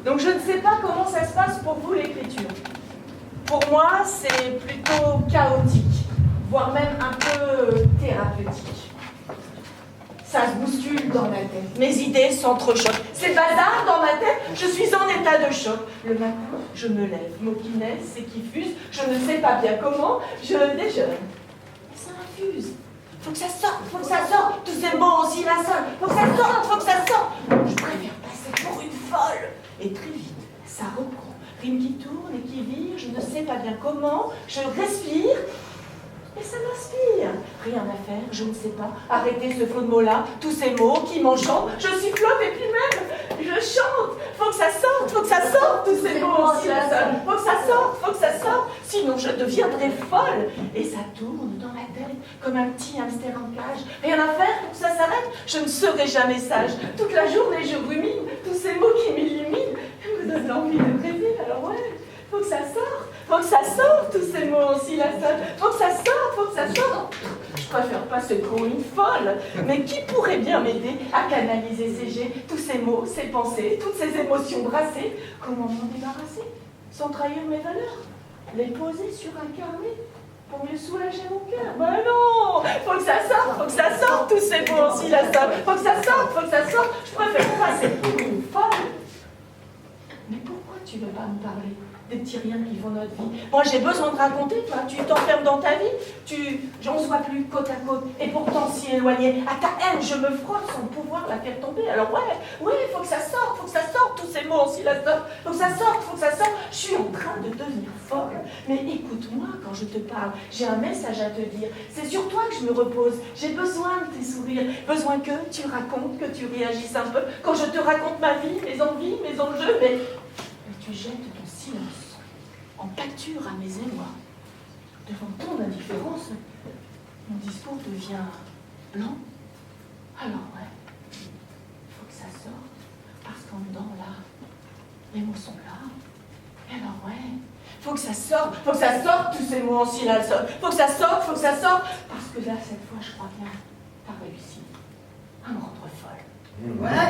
Donc je ne sais pas comment ça se passe pour vous l'écriture. Pour moi, c'est plutôt chaotique, voire même un peu thérapeutique. Ça se bouscule dans ma tête, mes idées s'entrechoquent. C'est bazar dans ma tête, je suis en état de choc. Le matin, je me lève, mots qui naissent et qui fusent, je ne sais pas bien comment, je déjeune. Et ça infuse. Faut que ça sorte, tous ces mots aussi la seule. Faut que ça sorte. Je préfère passer pour une folle. Et très vite, ça reprend. Rime qui tourne et qui vire, je ne sais pas bien comment, je respire. Et ça m'inspire. Rien à faire, je ne sais pas. Arrêtez ce faux de mots-là, tous ces mots qui m'enchantent. Je sifflote et puis même, je chante. Faut que ça sorte, tous ces mots aussi la seule. Faut que ça sorte, sinon je deviendrai folle. Et ça tourne dans ma tête comme un petit hamster en cage. Rien à faire pour que ça s'arrête, je ne serai jamais sage. Toute la journée je rumine, tous ces mots qui m'illuminent. Me donnent envie de rêver, alors ouais. Faut que ça sorte, tous ces mots aussi la seule. Faut que ça sorte. Je préfère passer pour une folle. Mais qui pourrait bien m'aider à canaliser ces jets, tous ces mots, ces pensées, toutes ces émotions brassées? Comment m'en débarrasser sans trahir mes valeurs? Les poser sur un carnet pour mieux soulager mon cœur? Ben non! Faut que ça sorte, tous ces mots aussi la seule. Faut que ça sorte. Je préfère passer pour une folle. Mais pourquoi tu veux pas me parler des petits riens qui font notre vie? Moi j'ai besoin de raconter, toi, tu t'enfermes dans ta vie, j'en sois plus côte à côte, et pourtant si éloigné, à ta haine je me frotte sans pouvoir la faire tomber. Alors ouais, faut que ça sorte, tous ces mots aussi la sorte, faut que ça sorte, je suis en train de devenir folle. Mais écoute-moi quand je te parle, j'ai un message à te dire, c'est sur toi que je me repose, j'ai besoin de tes sourires, besoin que tu racontes, que tu réagisses un peu, quand je te raconte ma vie, mes envies, mes enjeux, mais tu jettes ton silence en pâture à mes émois. Devant ton indifférence, mon discours devient blanc. Alors ouais, faut que ça sorte, parce qu'en dedans là, les mots sont là. Et alors ouais, faut que ça sorte, tous ces mots en silence. Faut que ça sorte, parce que là, cette fois, je crois bien, t'as réussi à me rendre folle. Voilà.